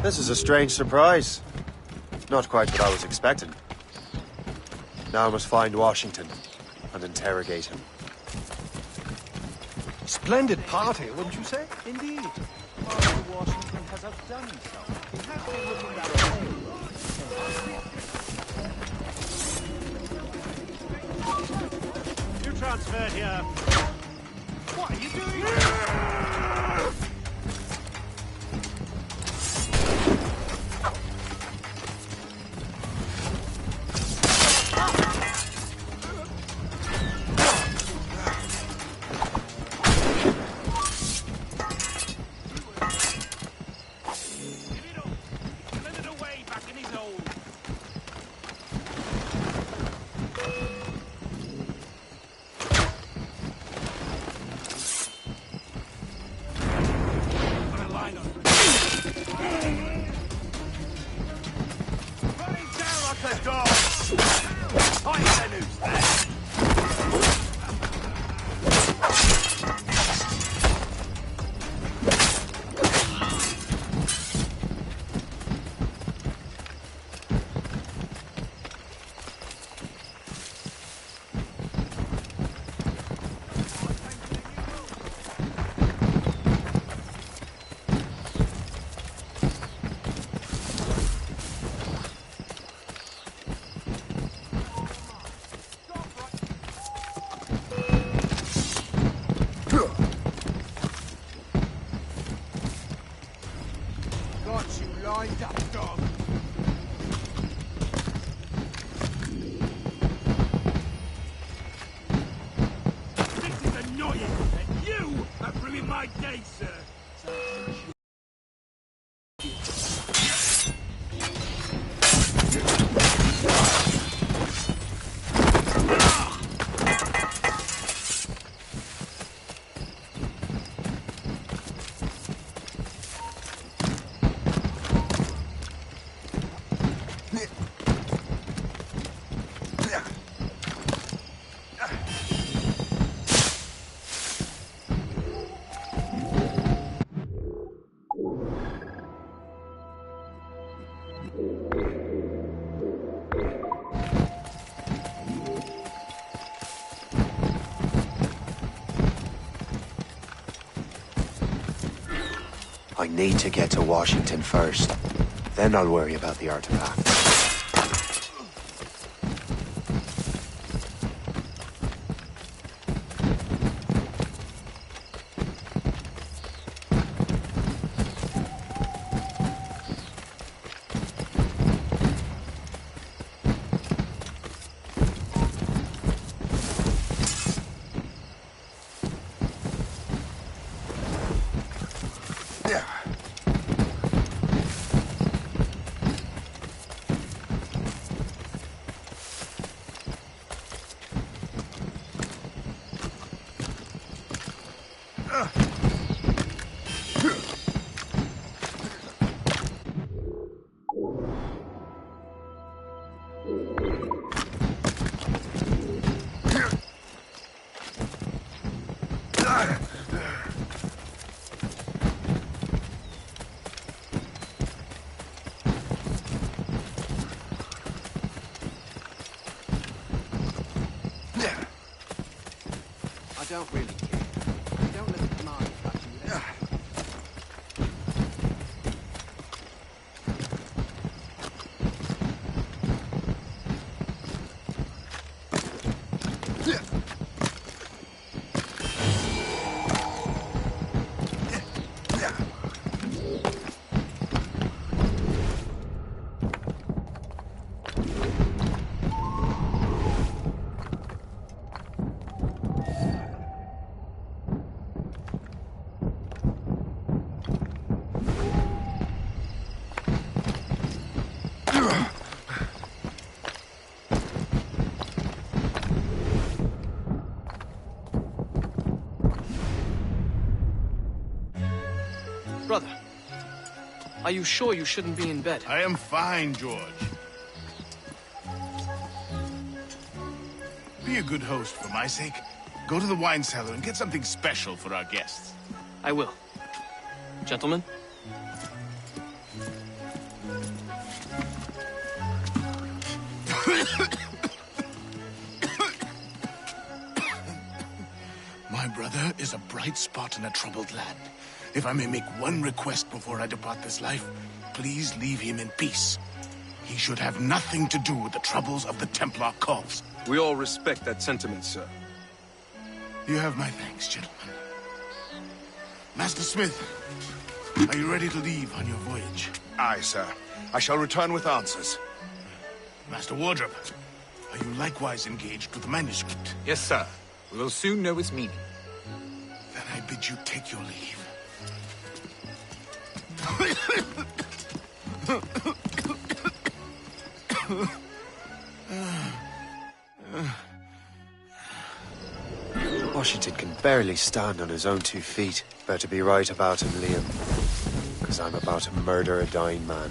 This is a strange surprise. Not quite what I was expecting. Now I must find Washington and interrogate him. Splendid party, wouldn't you say? Indeed. Father Washington has outdone himself. He has been looking that way. You transferred here. What are you doing? I need to get to Washington first. Then I'll worry about the artifact. I don't really care. Don't let the command catch you there. Brother, are you sure you shouldn't be in bed? I am fine, George. Be a good host for my sake. Go to the wine cellar and get something special for our guests. I will. Gentlemen? My brother is a bright spot in a troubled land. If I may make one request before I depart this life, please leave him in peace. He should have nothing to do with the troubles of the Templar cause. We all respect that sentiment, sir. You have my thanks, gentlemen. Master Smith, are you ready to leave on your voyage? Aye, sir. I shall return with answers. Master Wardrop, are you likewise engaged with the manuscript? Yes, sir. We will soon know its meaning. Then I bid you take your leave. Washington can barely stand on his own 2 feet. Better be right about him, Liam. Because I'm about to murder a dying man.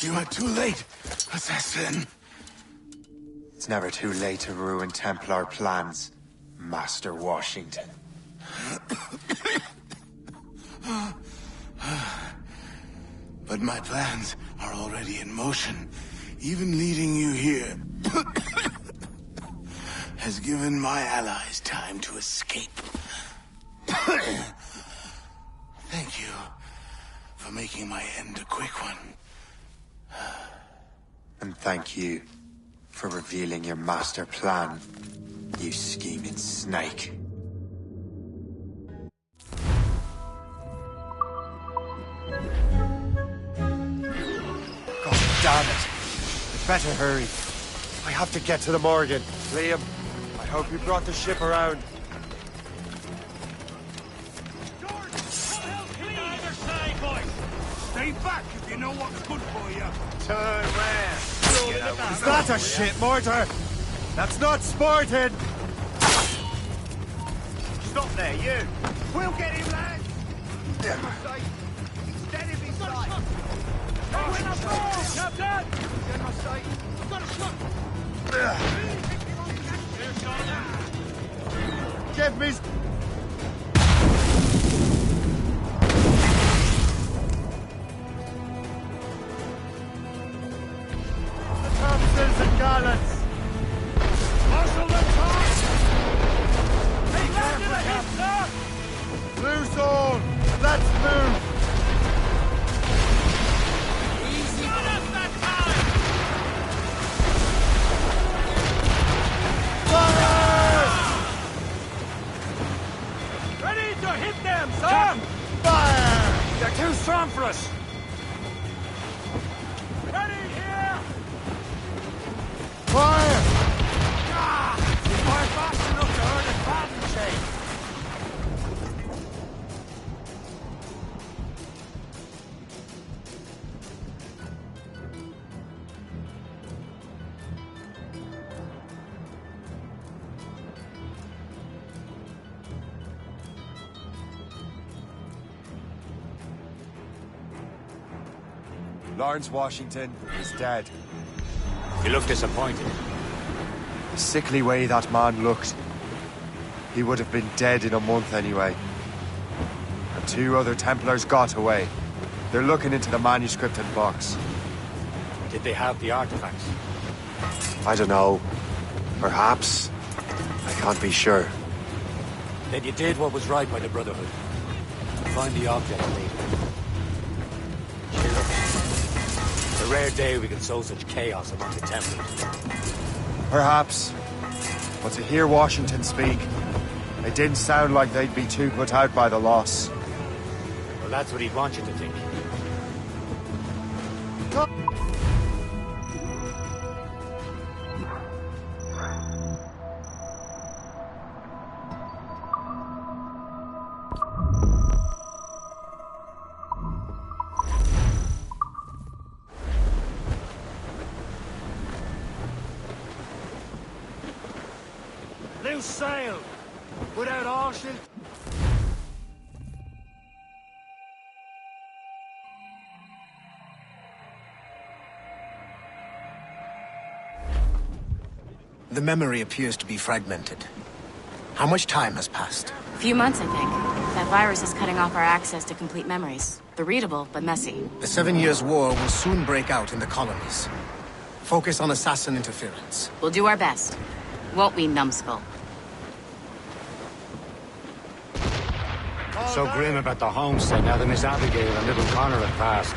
You are too late, assassin. It's never too late to ruin Templar plans, Master Washington. But my plans are already in motion. Even leading you here has given my allies time to escape. Thank you for making my end a quick one. And thank you for revealing your master plan, you scheming snake. God damn it! I'd better hurry. I have to get to the Morgan. Liam, I hope you brought the ship around. Stay back if you know what's good for you. Turn round. Is that a shit mortar? That's not sporting! Stop there, you. We'll get him, lads! He's dead if he's sight! Win a ball! Captain! Get my sight! I've got a shot! Give me... The Thompsons and Gallants! Marshal the top! Hey, careful, Captain! Loose all! Let's move! Easy! Not us that time! Fire! Ready to hit them, son! Fire! They're too strong for us! Ready here! Fire! You fire fast enough to earn a patent chain! Lawrence Washington is dead. You look disappointed. The sickly way that man looked. He would have been dead in a month anyway. And 2 other Templars got away. They're looking into the manuscript and box. Did they have the artifacts? I don't know. Perhaps. I can't be sure. Then you did what was right by the Brotherhood. Find the object later. Cheer up. It's a rare day we can sow such chaos among the Templars. Perhaps. But to hear Washington speak, it didn't sound like they'd be too put out by the loss. Well, that's what he'd want you to think. Loose sail! Without all she'll... The memory appears to be fragmented. How much time has passed? A few months, I think. That virus is cutting off our access to complete memories. They're readable, but messy. The 7 Years' War will soon break out in the colonies. Focus on assassin interference. We'll do our best. Won't we, numbskull? So grim about the homestead now that Miss Abigail and little Connor have passed.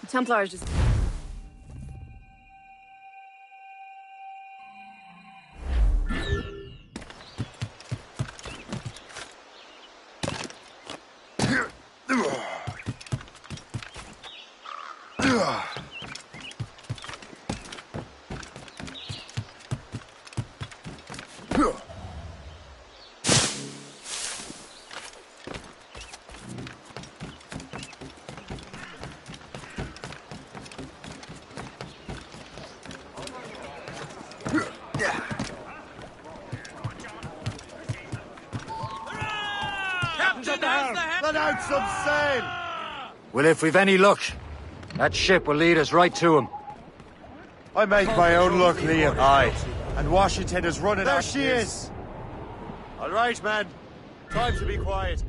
Templars just... Let out some sail! Well, if we've any luck, That ship will lead us right to him. I make my own luck, Liam. Aye. And Washington is running There she is! All right, man. Time to be quiet.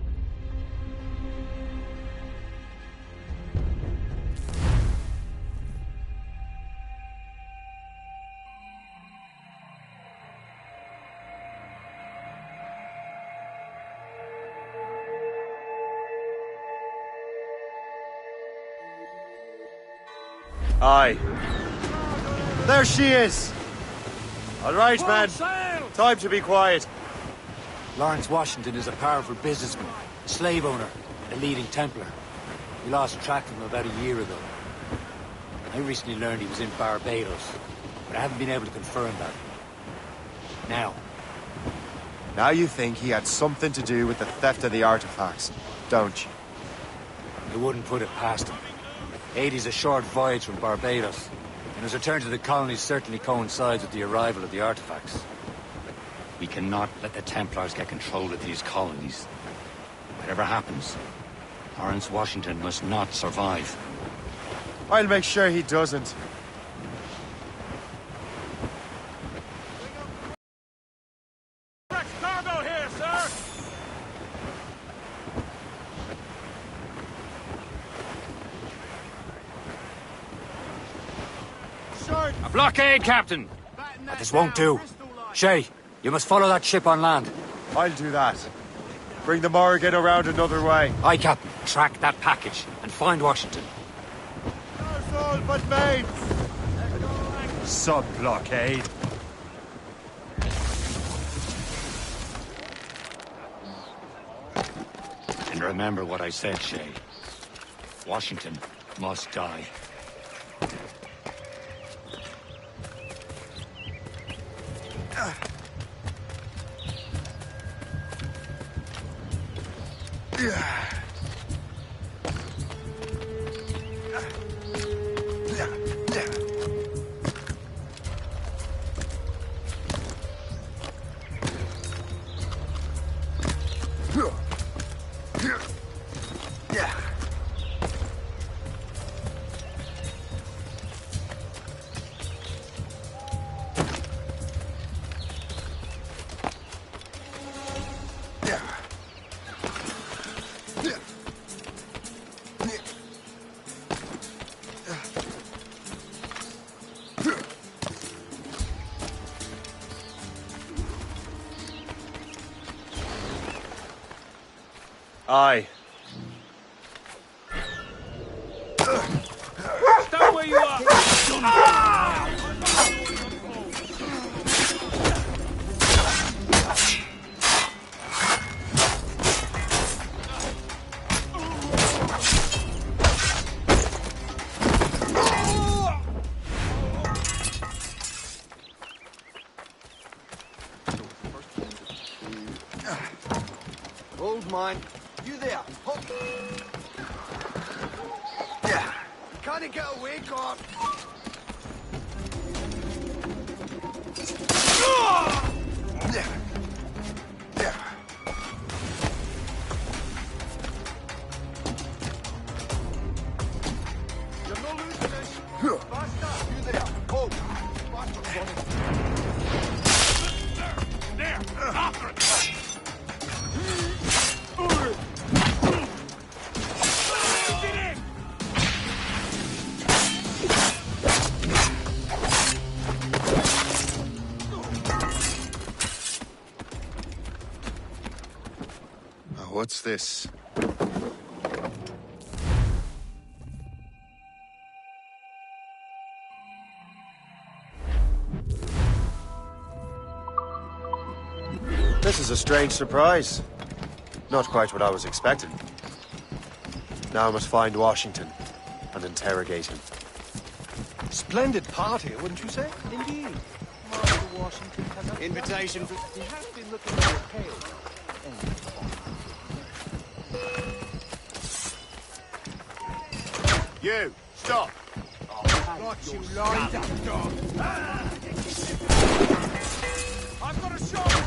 Aye. There she is! All right, man. Time to be quiet. Lawrence Washington is a powerful businessman, a slave owner, a leading Templar. We lost track of him about a year ago. I recently learned he was in Barbados, but I haven't been able to confirm that. Now you think he had something to do with the theft of the artifacts, don't you? I wouldn't put it past him. 80's a short voyage from Barbados, and his return to the colonies certainly coincides with the arrival of the artifacts. We cannot let the Templars get control of these colonies. Whatever happens, Lawrence Washington must not survive. I'll make sure he doesn't. Cargo here, sir! A blockade, Captain! This won't do. Shay, you must follow that ship on land. I'll do that. Bring the Morrigan around another way. Aye, Captain. Track that package and find Washington. There's all but mates! Sub-blockade. And remember what I said, Shay. Washington must die. Aye. Stop where you are! Hold mine. You there. Hop. Yeah. Can't get away, God. Yeah. Yeah. You're not losing this. Faster. You there. Hold. Faster. There! After it! What's this? This is a strange surprise. Not quite what I was expecting. Now I must find Washington and interrogate him. Splendid party, wouldn't you say? Indeed. Master Washington has an invitation for... He has been looking for a pale. You, stop! Got you lined up, dog! I've got a shot!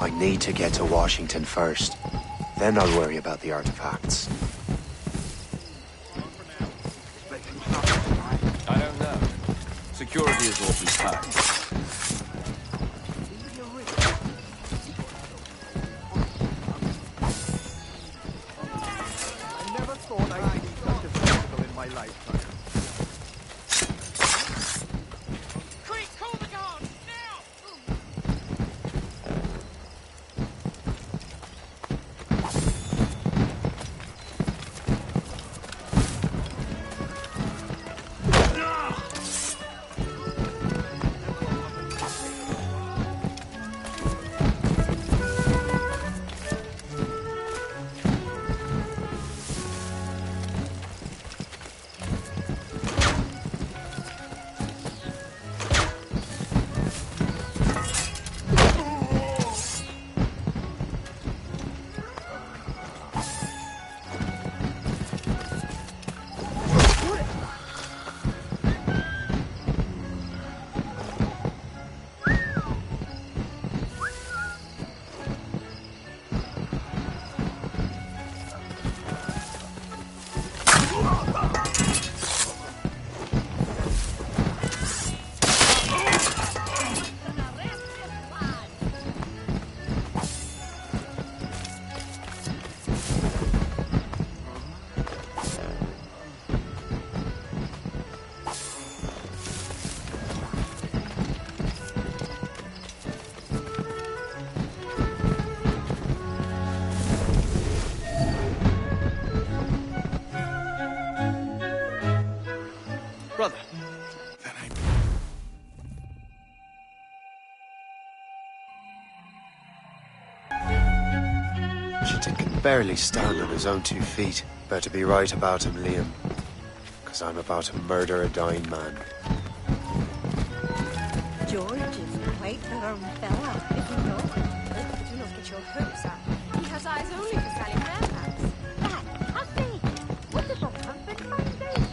I need to get to Washington first. Then I'll worry about the artifacts. I don't know. Security is awfully tight. Brother. Chitin can barely stand on his own 2 feet. Better be right about him, Liam. 'Cause I'm about to murder a dying man. George is quite the rum fella, if you know. Do not get your hopes up. He has eyes only for selling warehouse. That, how say? Wonderful comfort foundation.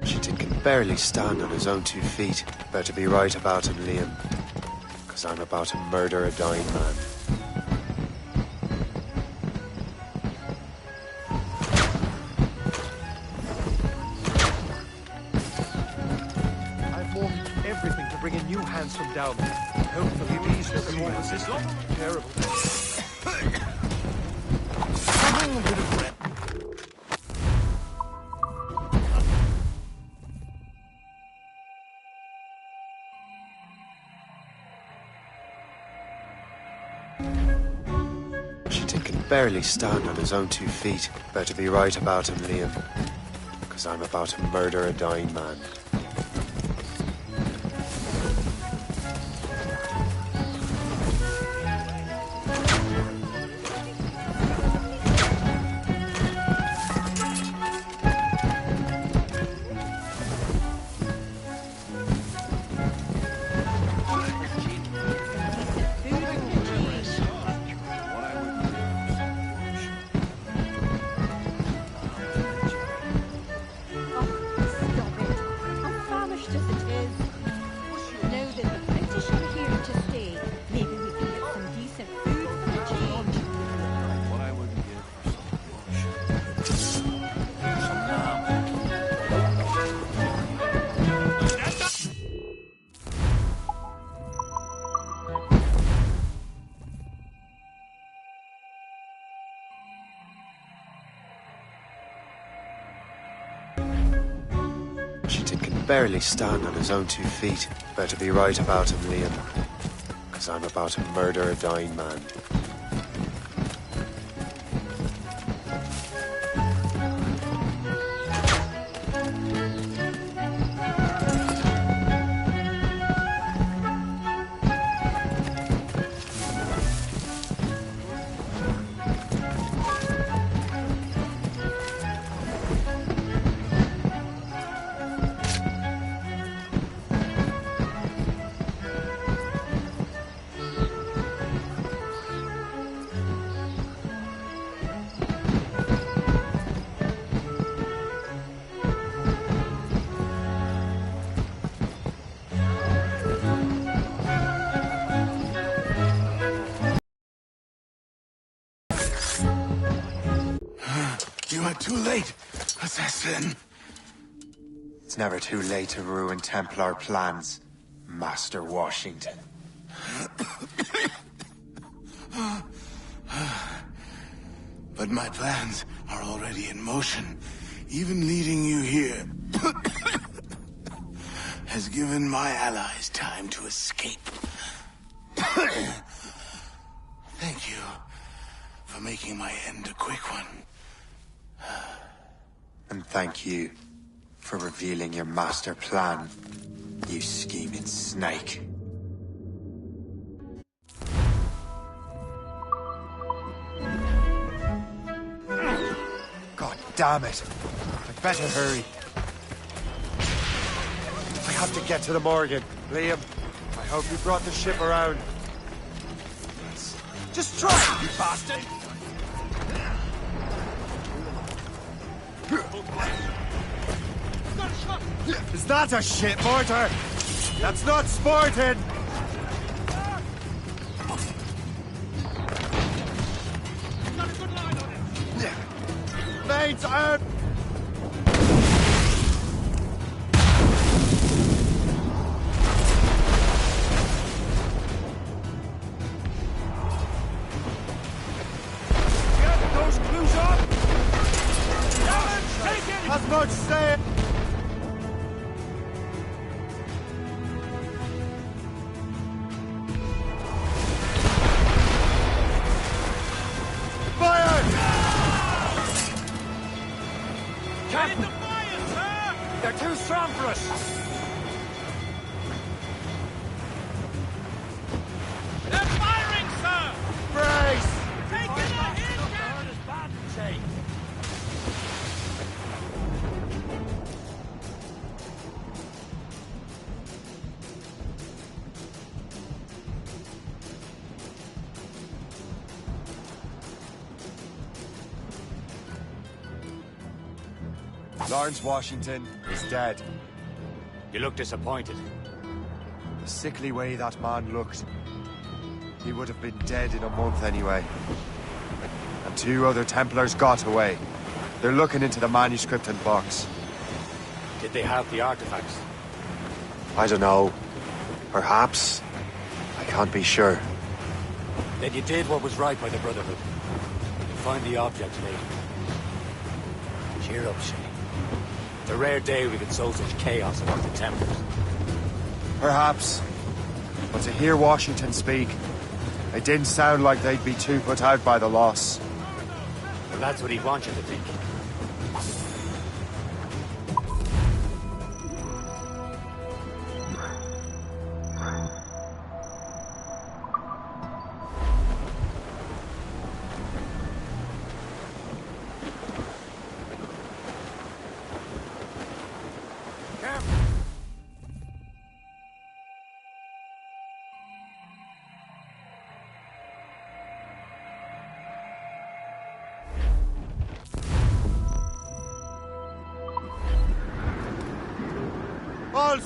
Chitin can barely stand on his own 2 feet. Better be right about him, Liam. 'Cause I'm about to murder a dying man. I've mortgaged everything to bring in new hands from down there. Hopefully these will be more resistant. Terrible. A bit of rep. Chitin can barely stand on his own 2 feet. Better be right about him, Liam. 'Cause I'm about to murder a dying man. Chitin can barely stand on his own 2 feet. Better be right about him, Liam. 'Cause I'm about to murder a dying man. Not too late, assassin. It's never too late to ruin Templar plans, Master Washington. But my plans are already in motion. Even leading you here has given my allies time to escape. Thank you for making my end a quick one. And thank you for revealing your master plan, you scheming snake. God damn it. I'd better hurry. I have to get to the Morgan. Liam, I hope you brought the ship around. Just try it, you bastard! Is that a shit mortar? That's not sporting! Mains out! Get those clues up! Take it! As much say it! They're too strong for us! They're firing, sir! Brace! Taking a hit! Lawrence Washington is dead. You look disappointed. The sickly way that man looked. He would have been dead in a month anyway. And 2 other Templars got away. They're looking into the manuscript and box. Did they have the artifacts? I don't know. Perhaps. I can't be sure. Then you did what was right by the Brotherhood. You'll find the object later. Cheer up, Shane. It's a rare day we could sow such chaos among the Templars. Perhaps. But to hear Washington speak, it didn't sound like they'd be too put out by the loss. Well, that's what he'd want you to think.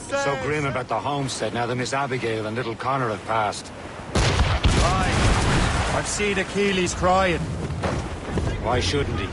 So grim about the homestead now that Miss Abigail and little Connor have passed. Aye. I've seen Achilles crying. Why shouldn't he?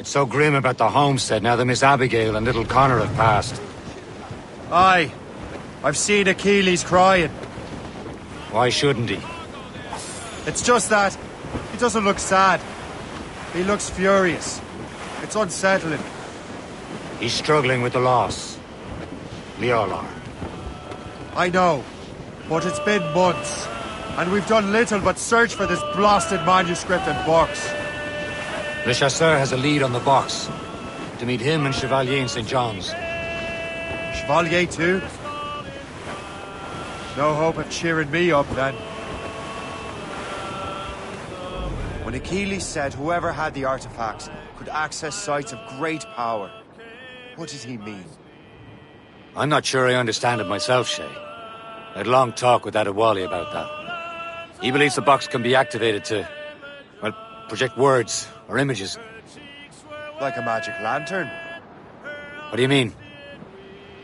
It's so grim about the homestead now that Miss Abigail and little Connor have passed. Aye. I've seen Achilles crying. Why shouldn't he? It's just that he doesn't look sad. He looks furious. It's unsettling. He's struggling with the loss. We all are. I know, but it's been months, and we've done little but search for this blasted manuscript and box. Le Chasseur has a lead on the box. To meet him and Chevalier in St. John's. Chevalier too? No hope of cheering me up then. When Achilles said whoever had the artifacts could access sites of great power, what did he mean? I'm not sure I understand it myself, Shay. I had a long talk with Adewale about that. He believes the box can be activated to, well, project words or images. Like a magic lantern? What do you mean?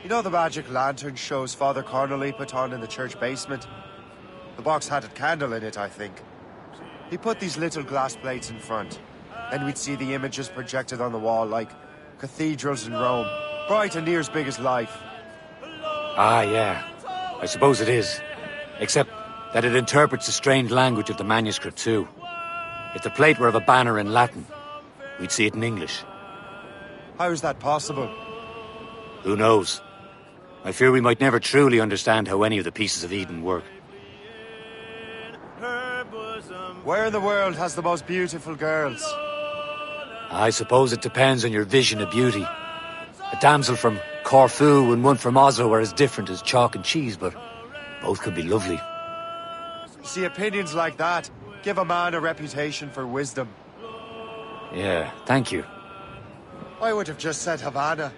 You know the magic lantern shows Father Connolly put on in the church basement? The box had a candle in it, I think. He put these little glass plates in front. Then we'd see the images projected on the wall like cathedrals in Rome. Bright and near as big as life. Ah, yeah. I suppose it is. Except that it interprets the strange language of the manuscript, too. If the plate were of a banner in Latin, we'd see it in English. How is that possible? Who knows? I fear we might never truly understand how any of the pieces of Eden work. Where in the world has the most beautiful girls? I suppose it depends on your vision of beauty. A damsel from Corfu and one from Oslo are as different as chalk and cheese, but both could be lovely. See, opinions like that give a man a reputation for wisdom. Yeah, thank you. I would have just said Havana.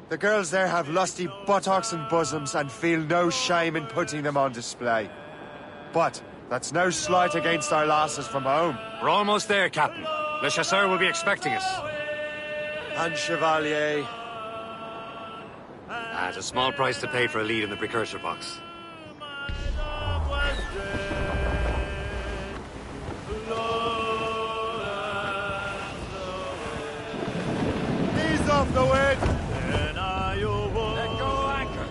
The girls there have lusty buttocks and bosoms and feel no shame in putting them on display. But that's no slight against our lasses from home. We're almost there, Captain. Le Chasseur will be expecting us. And Chevalier. At a small price to pay for a lead in the precursor box. Ease off the wind! Let go anchor.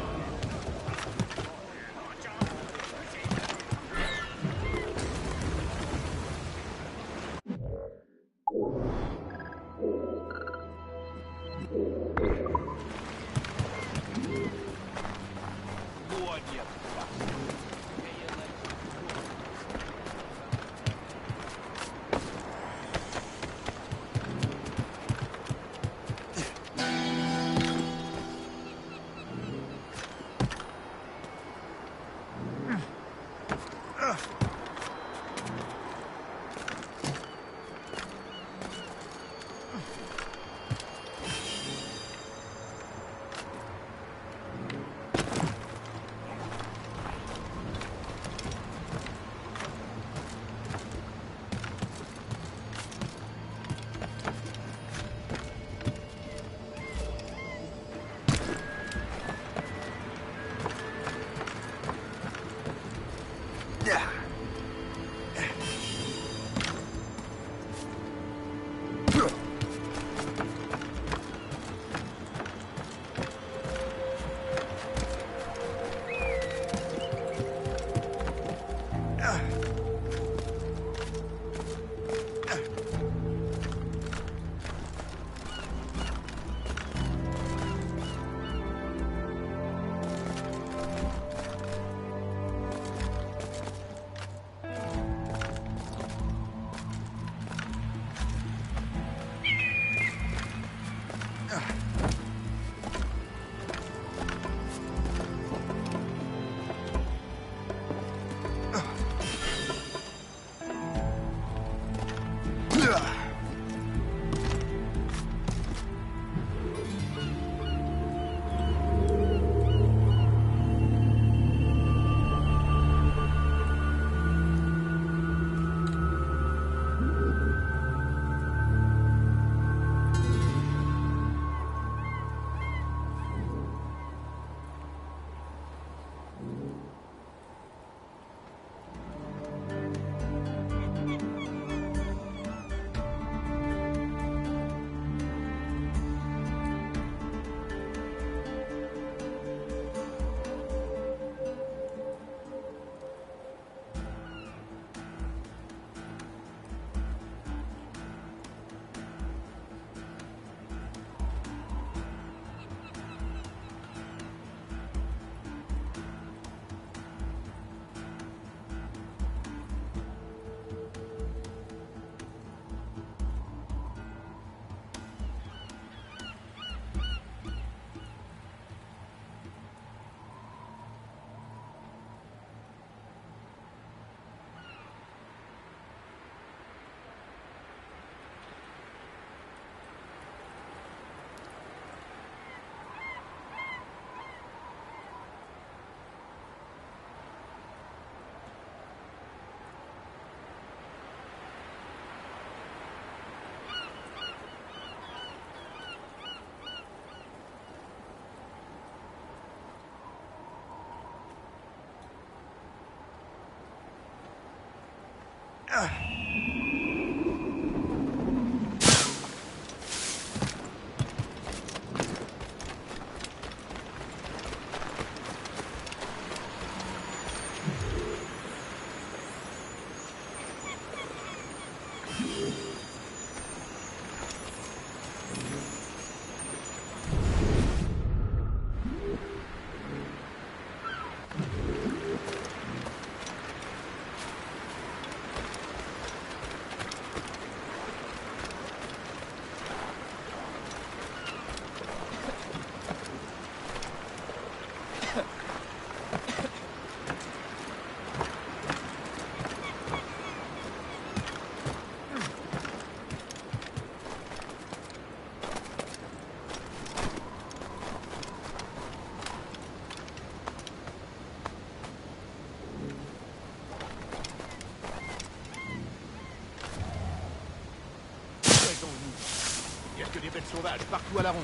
Il n'y a que des bêtes sauvages partout à la ronde.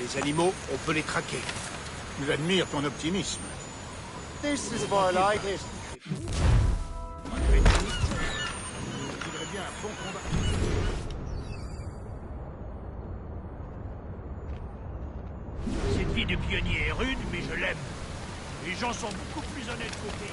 Les animaux, on peut les traquer. J'admire ton optimisme. This is more like it. Malgré tout, je voudrais bien un bon combat. Cette vie de pionnier est rude, mais je l'aime. Les gens sont beaucoup plus honnêtes qu'au pays.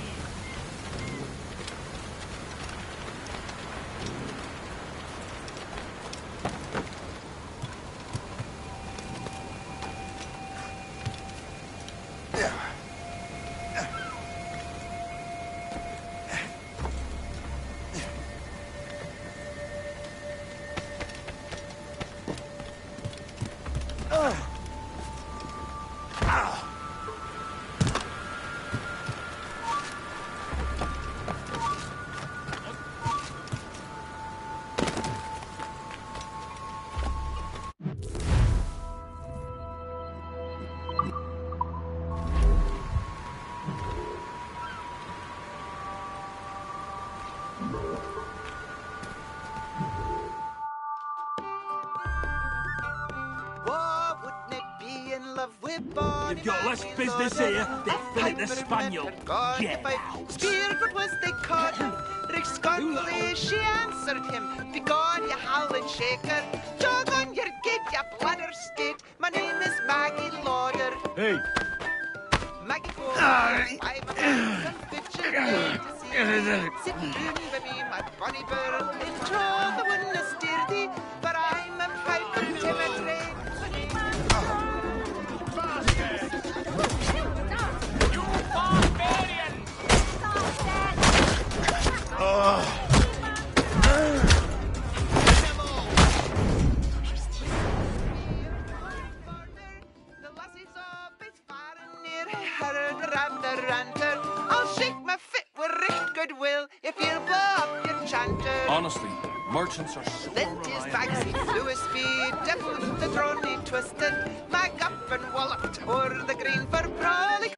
You've got less business here than Philip the Spaniel. Get out. Speared, what was they caught? Rick Sconley, she answered him. Begone, you howling shaker. Jog on your gate, you bladder skate. My name is Maggie Lauder. Hey. Maggie Ford, I'm a man, bitchin' to see. Sit down by me, my bonny bird. In troth, I wouldn't steer thee, but I'm a piper timid rain. I'll shake my fit with Rick Goodwill if you'll blow up your chanter. Honestly, merchants are so Lent his bagsy flew a speed, devil the throne he twisted, mag up and walloped o'er the green for brawly.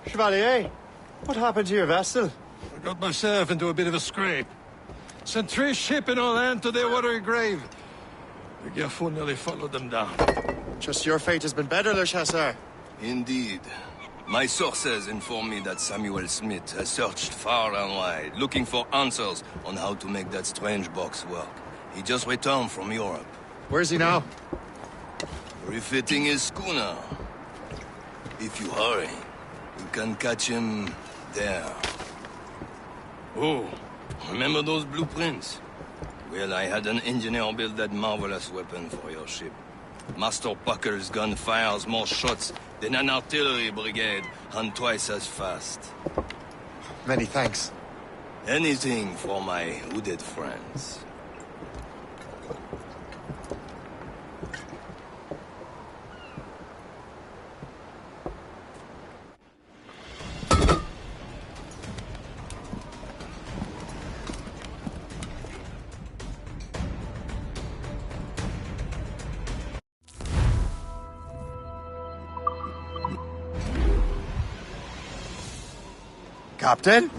Chevalier, what happened to your vessel? I got myself into a bit of a scrape. Sent 3 ships in all hand to their watery grave. The Garfou nearly followed them down. Just your fate has been better, Le Chasseur. Indeed. My sources inform me that Samuel Smith has searched far and wide, looking for answers on how to make that strange box work. He just returned from Europe. Where's he now? Refitting his schooner. If you hurry, you can catch him there. Oh, remember those blueprints? Well, I had an engineer build that marvelous weapon for your ship. Master Pucker's gun fires more shots than an artillery brigade, and twice as fast. Many thanks. Anything for my hooded friends. Captain?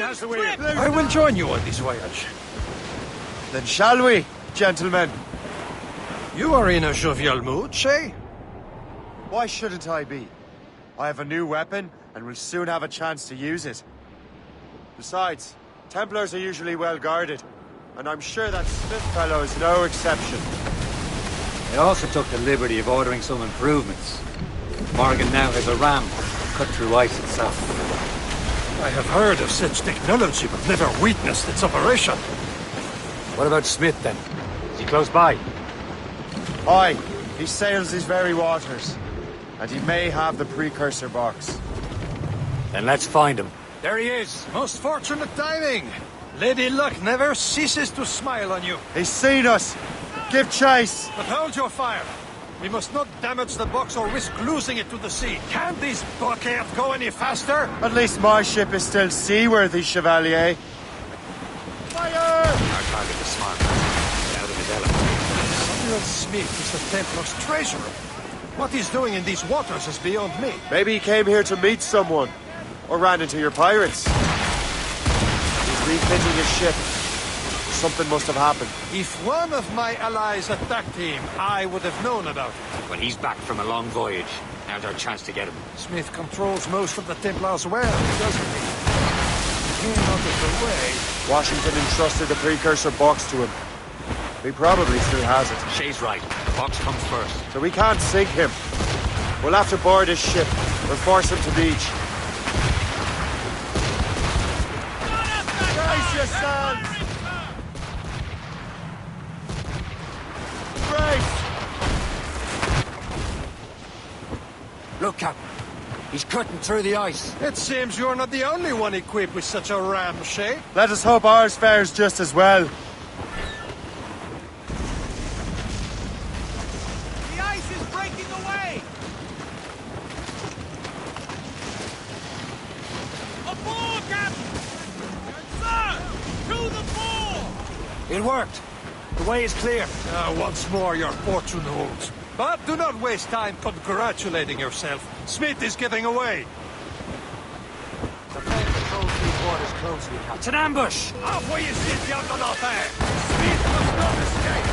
I will join you on this voyage. Then shall we, gentlemen? You are in a jovial mood, Shay? Why shouldn't I be? I have a new weapon, and will soon have a chance to use it. Besides, Templars are usually well guarded, and I'm sure that Smith fellow is no exception. I also took the liberty of ordering some improvements. Morgan now has a ram cut through ice itself. I have heard of such technology, but never witnessed its operation. What about Smith, then? Is he close by? Aye, he sails these very waters, and he may have the precursor box. Then let's find him. There he is! Most fortunate timing! Lady Luck never ceases to smile on you. He's seen us! Give chase! But hold your fire! We must not damage the box or risk losing it to the sea. Can't this blockade go any faster? At least my ship is still seaworthy, Chevalier. Fire! Our target is smart. Out of his element. Samuel Smith is the Templar's treasurer. What he's doing in these waters is beyond me. Maybe he came here to meet someone. Or ran into your pirates. He's refitting his ship. Something must have happened. If one of my allies attacked him, I would have known about it. But he's back from a long voyage. Now's our chance to get him. Smith controls most of the Templars well, doesn't he? He came out of the way. Washington entrusted the precursor box to him. He probably still has it. Shay's right. The box comes first. So we can't sink him. We'll have to board his ship. We'll force him to beach. Brace yourselves! Look, Captain. He's cutting through the ice. It seems you're not the only one equipped with such a ram, Shay. Let us hope ours fares just as well. The ice is breaking away! Aboard, Captain! Sir! To the fore! It worked. The way is clear. Once more, your fortune holds. But do not waste time congratulating yourself. Smith is giving away. The plane controls three quarters closely, Captain. It's an ambush! Off where you sit, the affair! Smith must not escape!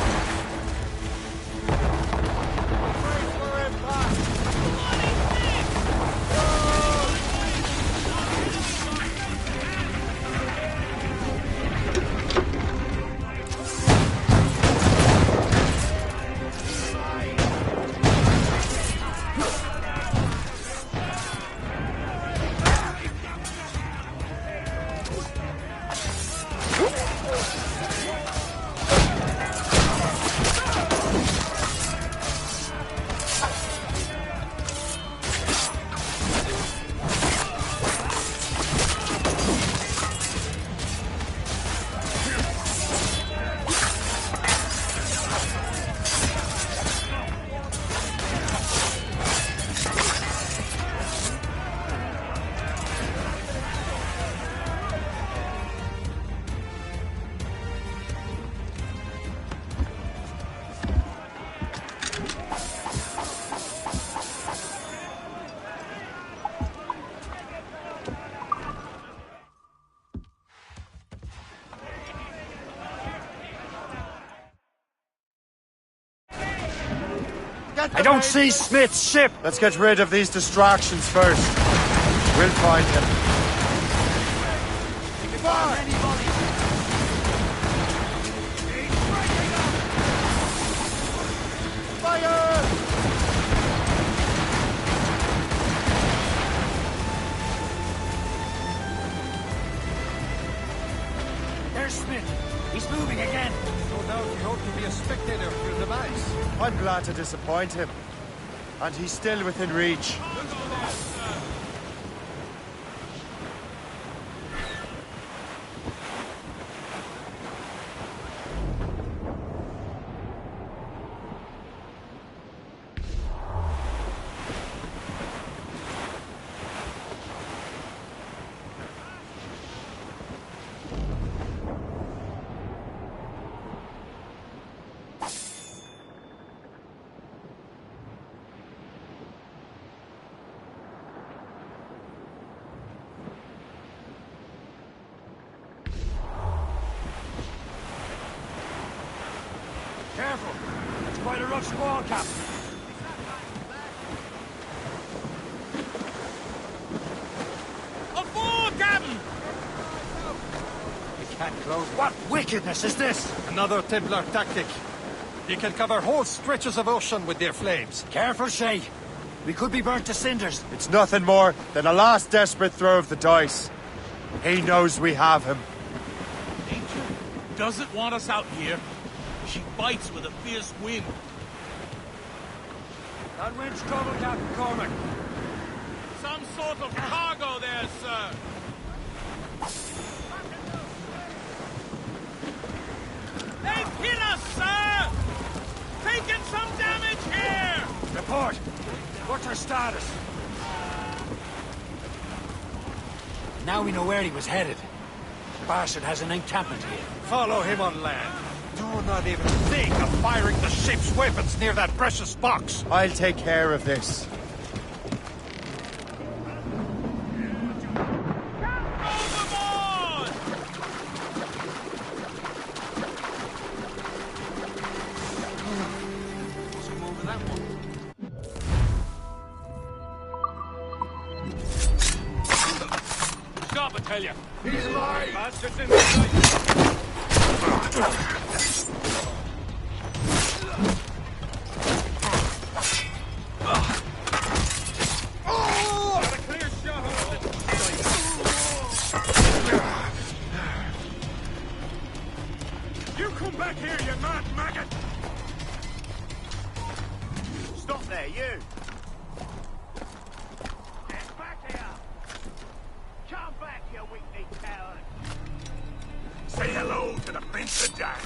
I don't see Smith's ship! Let's get rid of these distractions first. We'll find him. Fire! There's Smith. He's moving again. No doubt he hoped to be a spectator for the device. I'm glad to disappoint him. And he's still within reach. Careful! That's quite a rough squall, Captain. Aboard, Captain! We can't close. What wickedness is this? Another Templar tactic. They can cover whole stretches of ocean with their flames. Careful, Shay. We could be burnt to cinders. It's nothing more than a last desperate throw of the dice. He knows we have him. Nature doesn't want us out here. She bites with a fierce wind. That wind's trouble, Captain Cormac. Some sort of cargo there, sir. They've hit us, sir! Taking some damage here! Report. What's our status? Now we know where he was headed. Bastard has an encampment here. Follow him on land. Do not even think of firing the ship's weapons near that precious box. I'll take care of this. Overboard! Let's come over that one. Stop, I tell you. He's alive! Bastards in the sight. You come back here, you mad maggot! Stop there, you! Get back here! Come back, you weakly coward! Say hello to the Prince of Dark.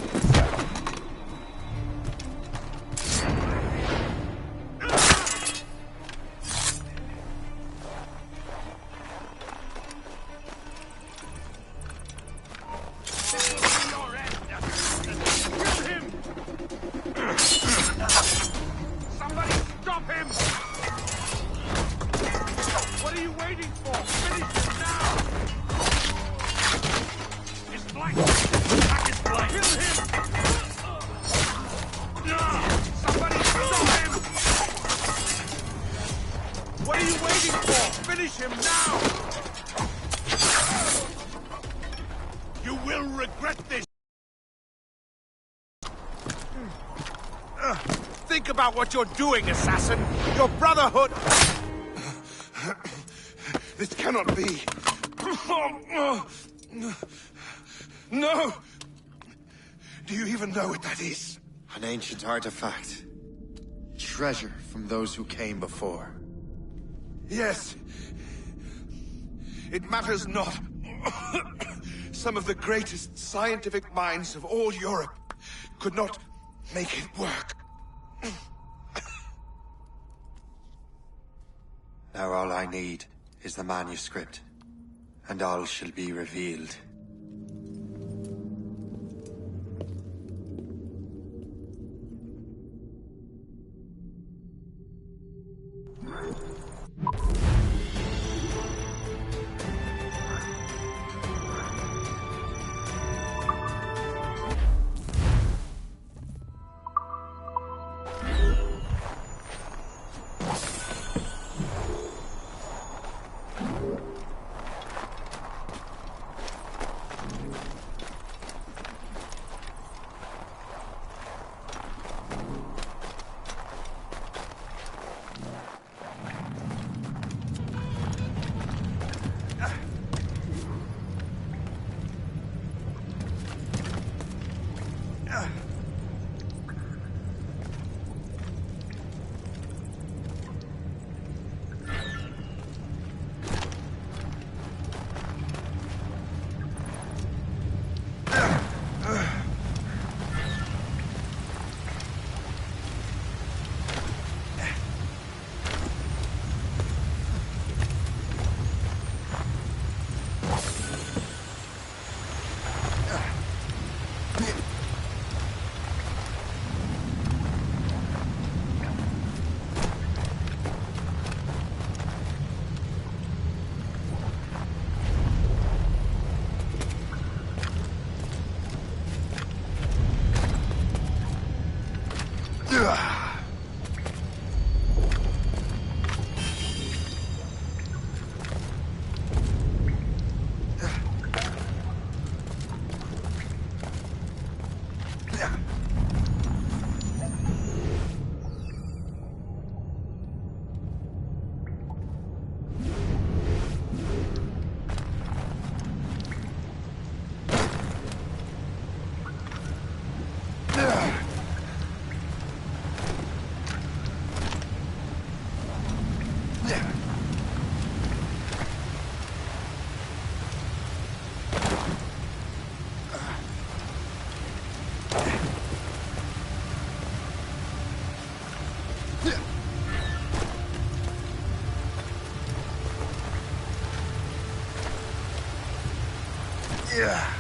Somebody Finish him now! You will regret this! Think about what you're doing, assassin! Your brotherhood... This cannot be. No! Do you even know what that is? An ancient artifact. Treasure from those who came before. Yes. It matters not. Some of the greatest scientific minds of all Europe could not make it work. Now all I need is the manuscript, and all shall be revealed. Yeah.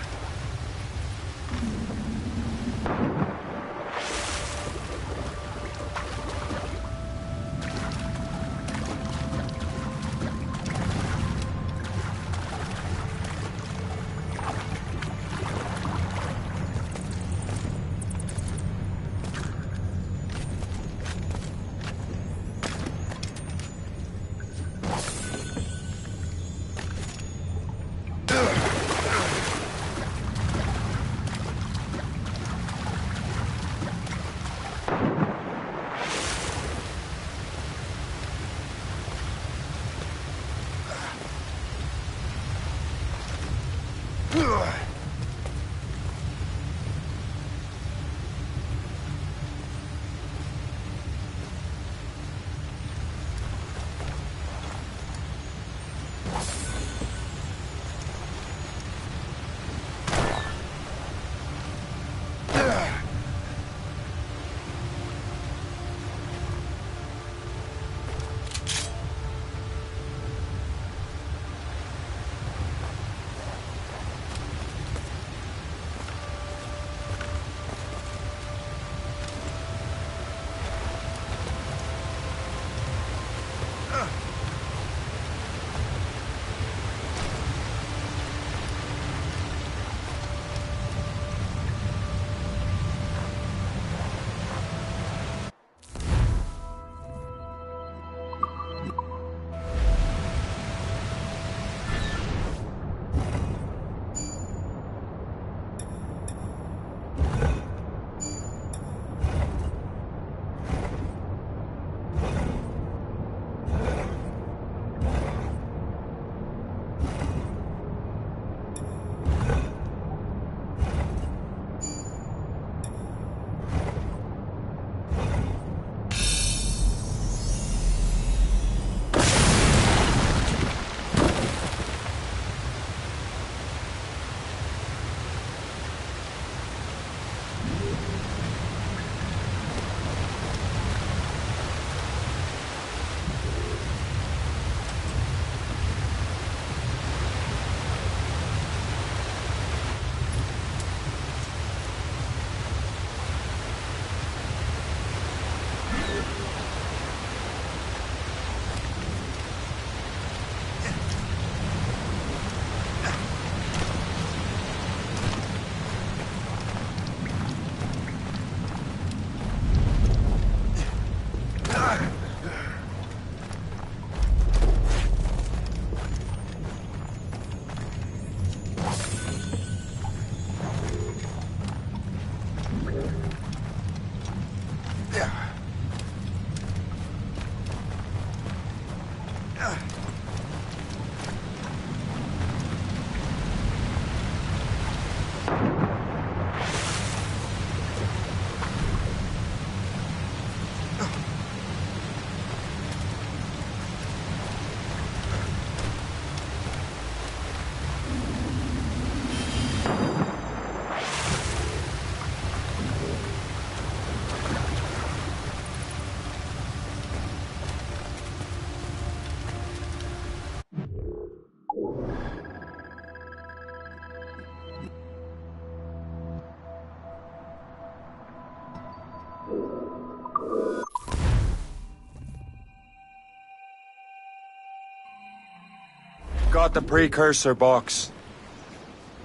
Got the precursor box.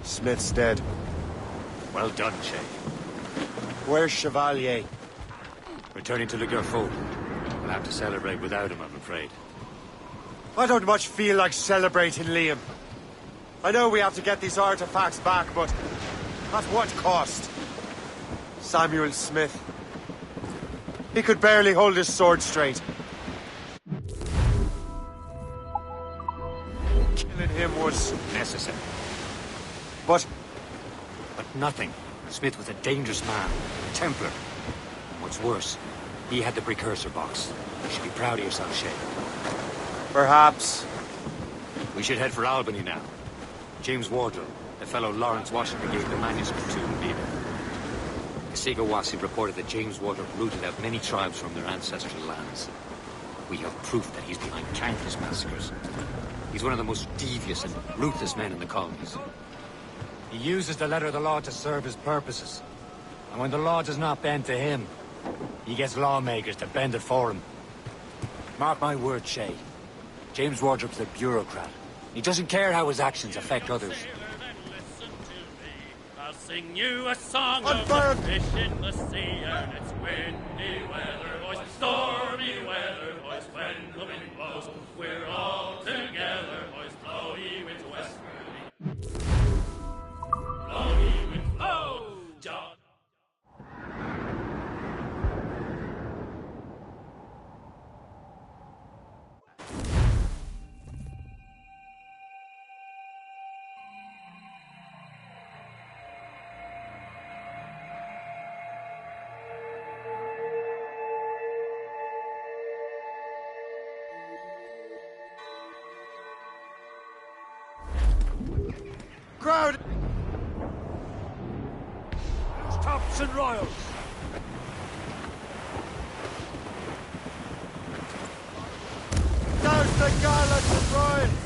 Smith's dead. Well done, Shay. Where's Chevalier? Returning to Le Gerfaut. We'll have to celebrate without him, I'm afraid. I don't much feel like celebrating, Liam. I know we have to get these artifacts back, but at what cost? Samuel Smith. He could barely hold his sword straight. Killing him was necessary. But nothing. Smith was a dangerous man, a Templar. And what's worse, he had the precursor box. You should be proud of yourself, Shay. Perhaps. We should head for Albany now. James Wardle, the fellow Lawrence Washington gave the manuscript to, will be there. Kasigawasi reported that James Wardle rooted out many tribes from their ancestral lands. We have proof that he's behind countless massacres. He's one of the most devious and ruthless men in the colonies. He uses the letter of the law to serve his purposes. And when the law does not bend to him, he gets lawmakers to bend it for him. Mark my words, Shay. James Wardrop's a bureaucrat. He doesn't care how his actions affect others. I'll sing you a song of the fish in the sea, and it's windy weather, boys, stormy weather, boys, when the wind blows, we're all together, boys, blow ye winds westerly. Blow ye winds, blow, John. Crowd! Tops and royals! Down the gallants and royals!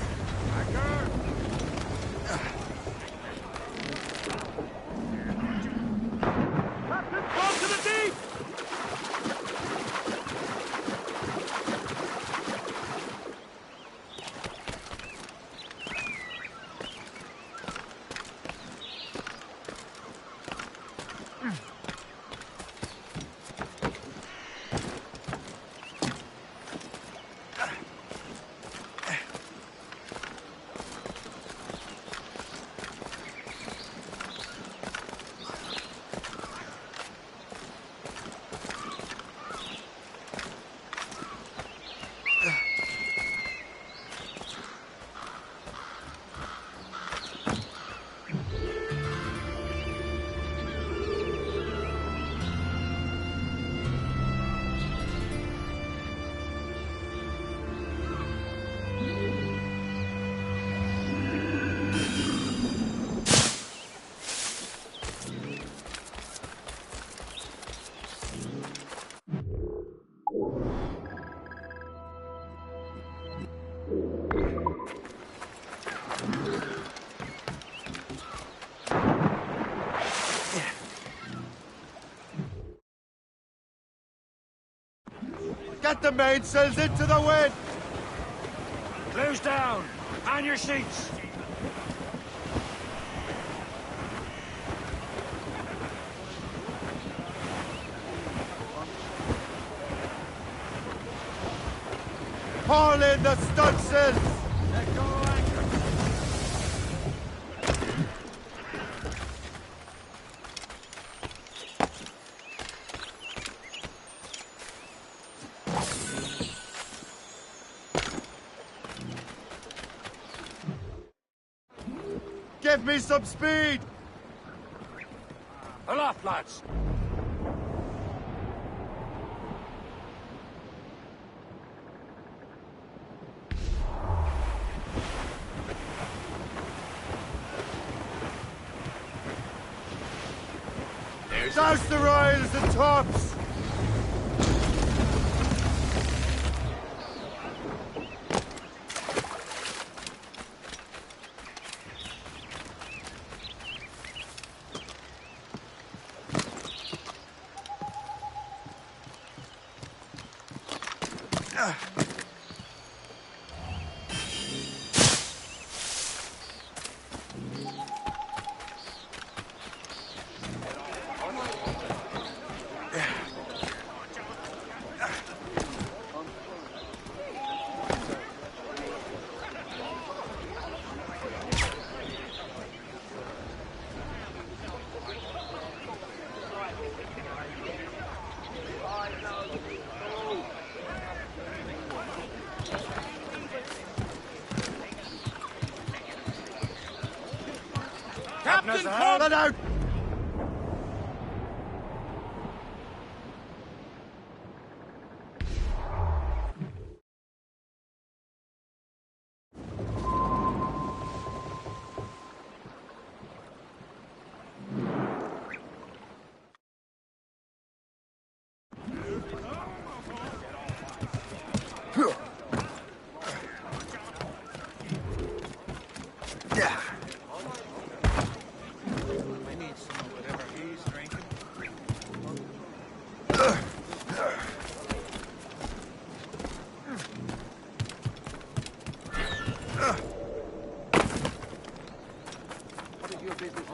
Captain, fall to the deep! Get the mainsails into the wind! Close down! On your seats! Haul in the stunsails! Let go anchor! give me some speed! Pull off, lads! Douse the royals and tops! Captain Cook!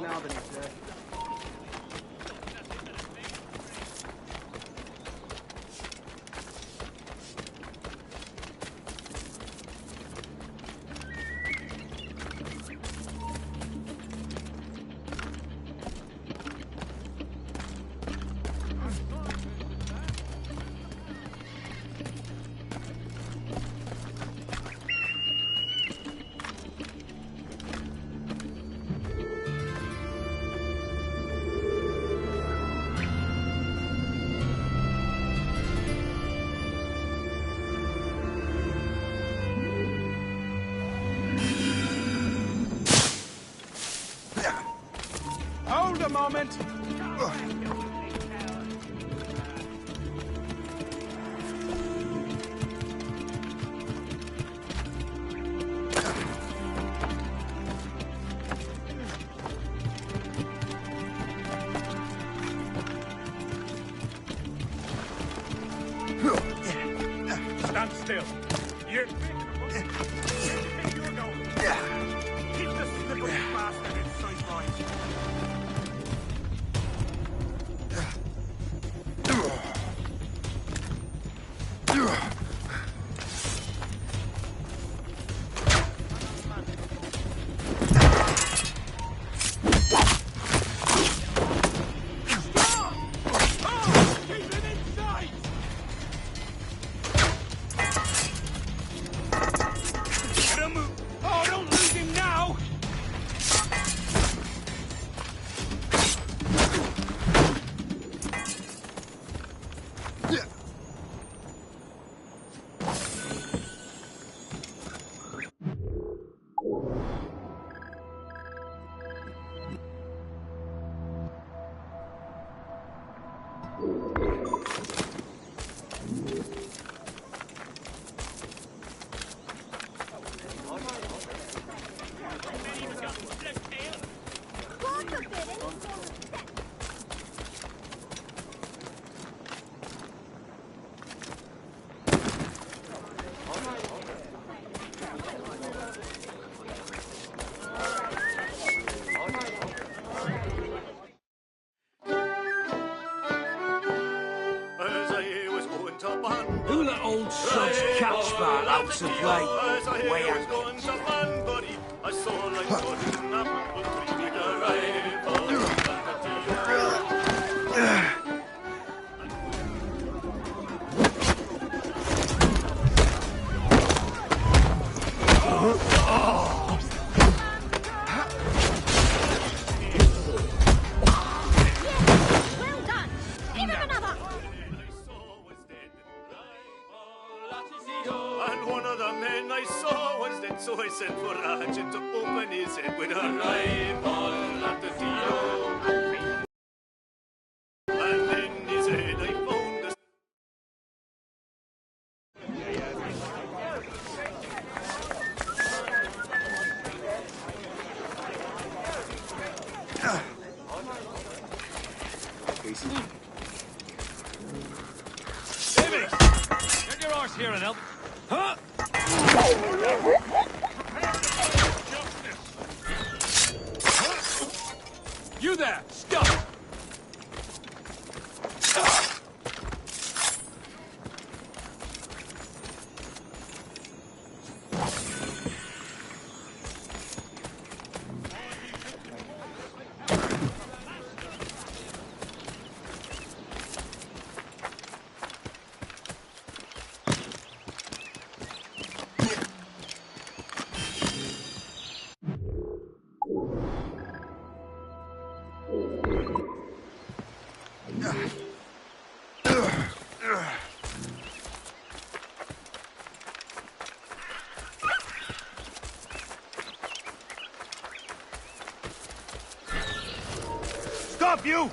Out! Hold a moment. Stand still. You... Keep the slippery bastard in sight lines. Who let old sod's catch bar out to play? Way out. I saw like putting up a three-meter rifle. And one of the men I saw was dead, so I sent for a hatchet to open his head with a rifle at the deal. And in his head I found the... Davy! Get your horse here and help. Huh? You there! Stop! Stop, you!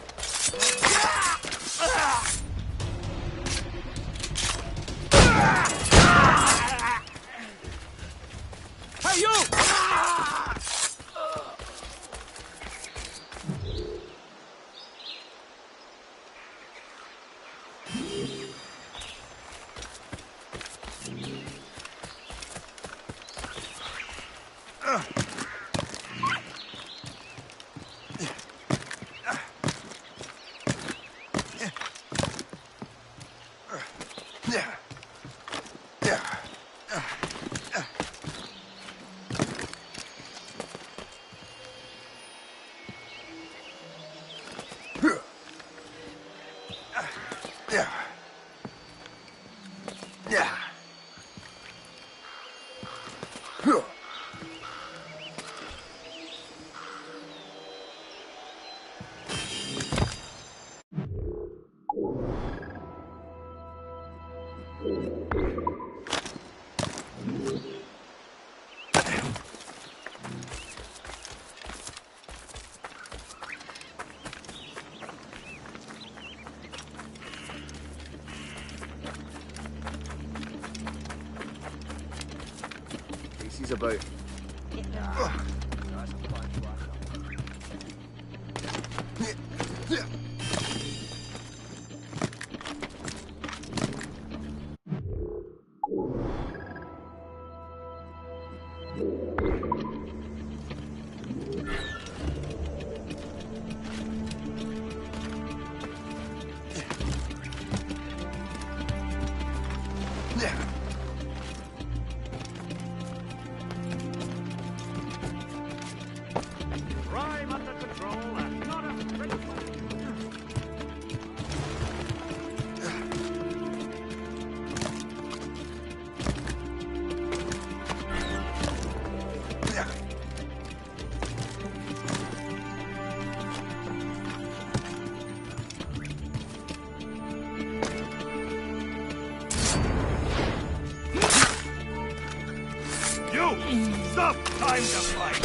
Hey, you! He's about. Stop! Time to fight!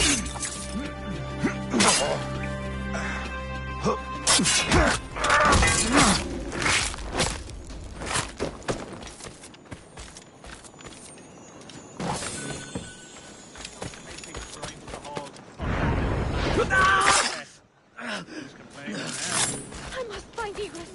I must find Egress.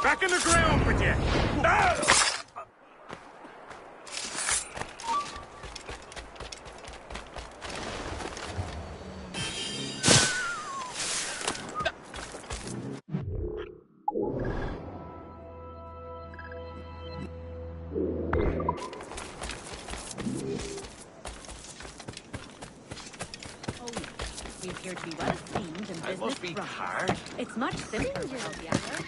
Back in the ground with you! Ah! We appear to be well esteemed and business must be run. hard. It's much simpler to help the other.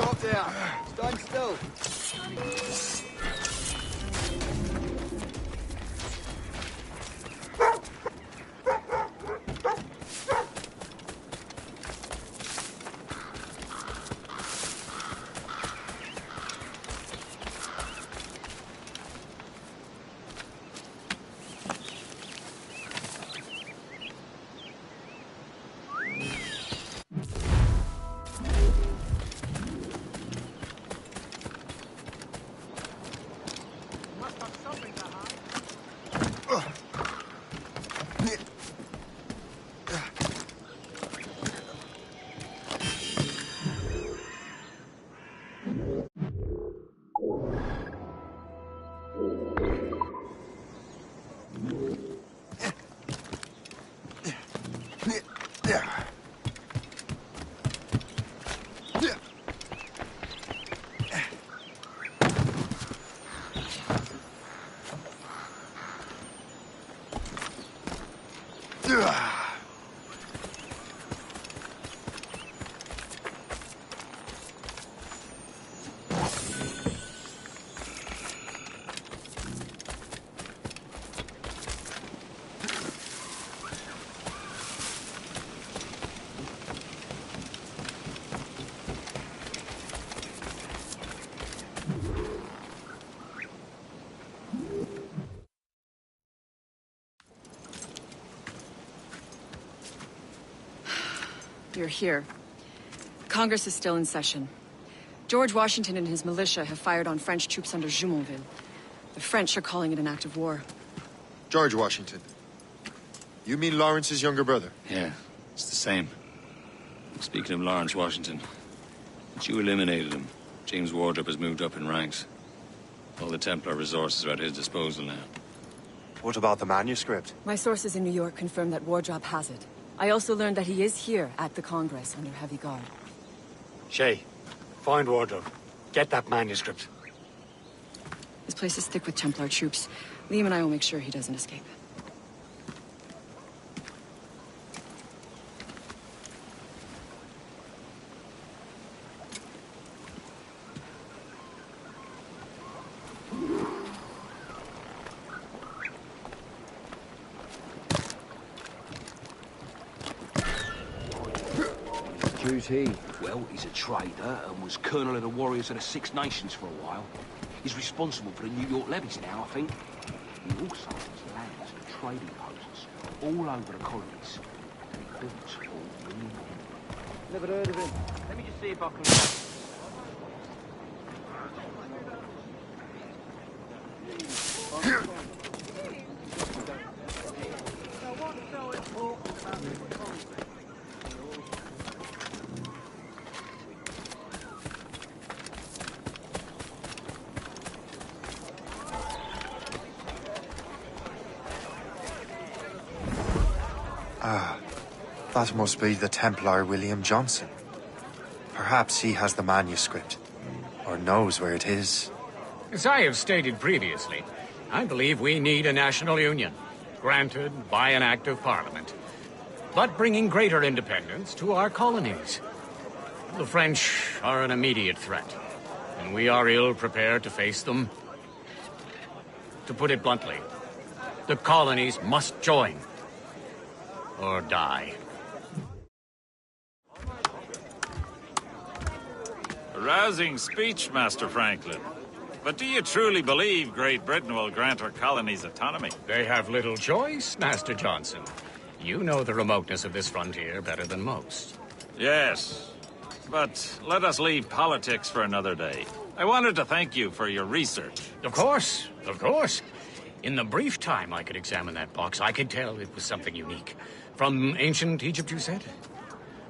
Stop there. Stand still. You're here. Congress is still in session. George Washington and his militia have fired on French troops under Jumonville. The French are calling it an act of war. George Washington. You mean Lawrence's younger brother? Yeah, it's the same. Speaking of Lawrence Washington, since you eliminated him, James Wardrop has moved up in ranks. All the Templar resources are at his disposal now. What about the manuscript? My sources in New York confirm that Wardrop has it. I also learned that he is here at the Congress under heavy guard. Shay, find Wardrop. Get that manuscript. This place is thick with Templar troops. Liam and I will make sure he doesn't escape. Who's he? Well, he's a trader and was colonel of the Warriors of the Six Nations for a while. He's responsible for the New York levies now, I think. He also has lands and trading posts all over the colonies. He built all really well. Never heard of him. Let me just see if I can... That must be the Templar William Johnson. Perhaps he has the manuscript, or knows where it is. As I have stated previously, I believe we need a national union, granted by an act of Parliament, but bringing greater independence to our colonies. The French are an immediate threat, and we are ill prepared to face them. To put it bluntly, the colonies must join, or die. A rousing speech, Master Franklin. But do you truly believe Great Britain will grant our colonies autonomy? They have little choice, Master Johnson. You know the remoteness of this frontier better than most. Yes, but let us leave politics for another day. I wanted to thank you for your research. Of course, of course. In the brief time I could examine that box, I could tell it was something unique. From ancient Egypt, you said?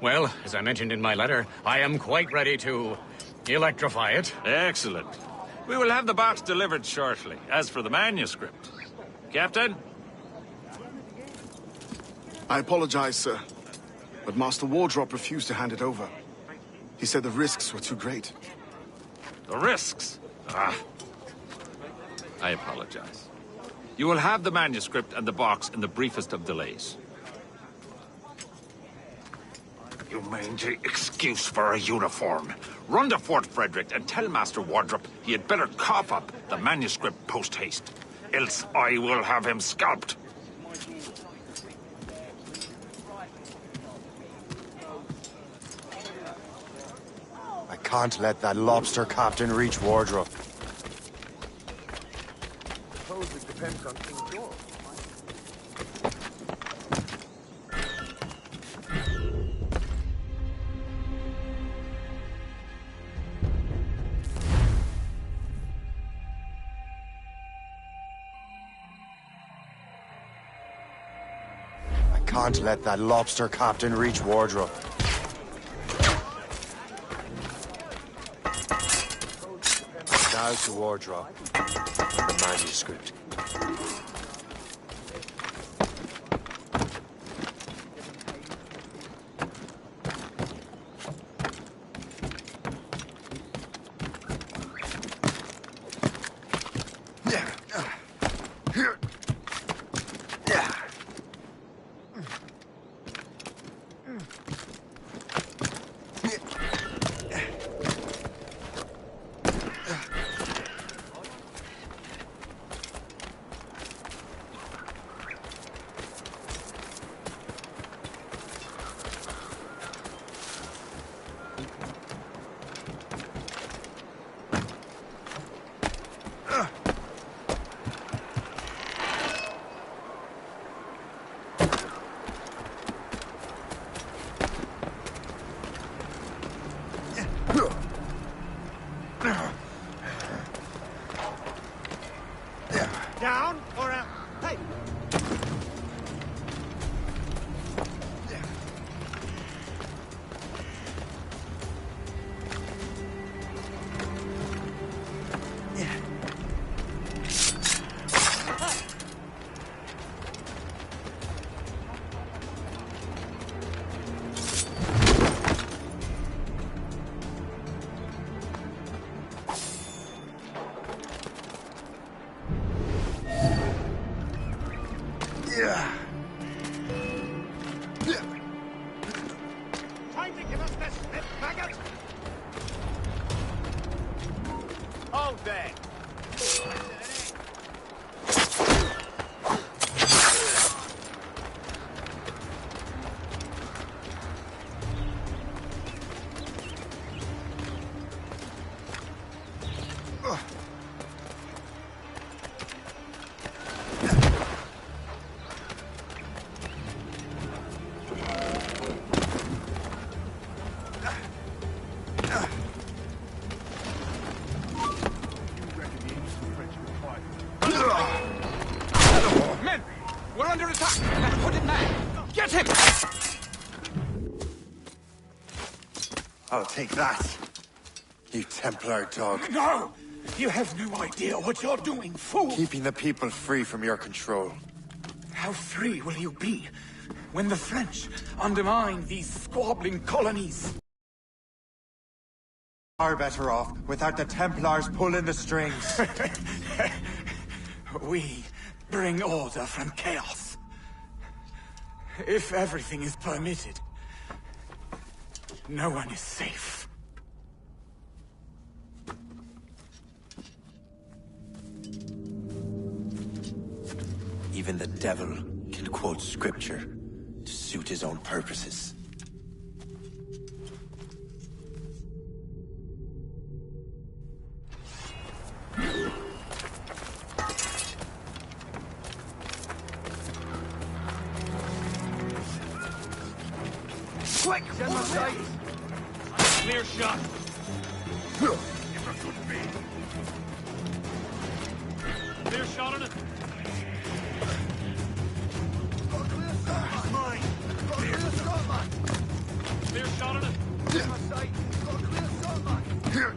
Well, as I mentioned in my letter, I am quite ready to electrify it. Excellent. We will have the box delivered shortly. As for the manuscript... Captain? I apologize, sir, but Master Wardrop refused to hand it over. He said the risks were too great. The risks? Ah. I apologize. You will have the manuscript and the box in the briefest of delays. You mangy excuse for a uniform. Run to Fort Frederick and tell Master Wardrop he had better cough up the manuscript post-haste. Else I will have him scalped. I can't let that lobster captain reach Wardrop. Suppose it depends on King George. Can't let that lobster captain reach Wardrop. Now to Wardrop. The manuscript. Down or out? Hey! Trying to give us this slip, maggot! Hold there! I'll take that. You Templar dog. No! You have no idea what you're doing, fool! Keeping the people free from your control. How free will you be when the French undermine these squabbling colonies? Far better off without the Templars pulling the strings. We bring order from chaos. If everything is permitted, no one is safe. Even the devil can quote scripture to suit his own purposes. Quick! Get my sight! Clear shot! Clear shot on it! Mine! Clear shot on it! Get my sight! Clear shot, man! Here!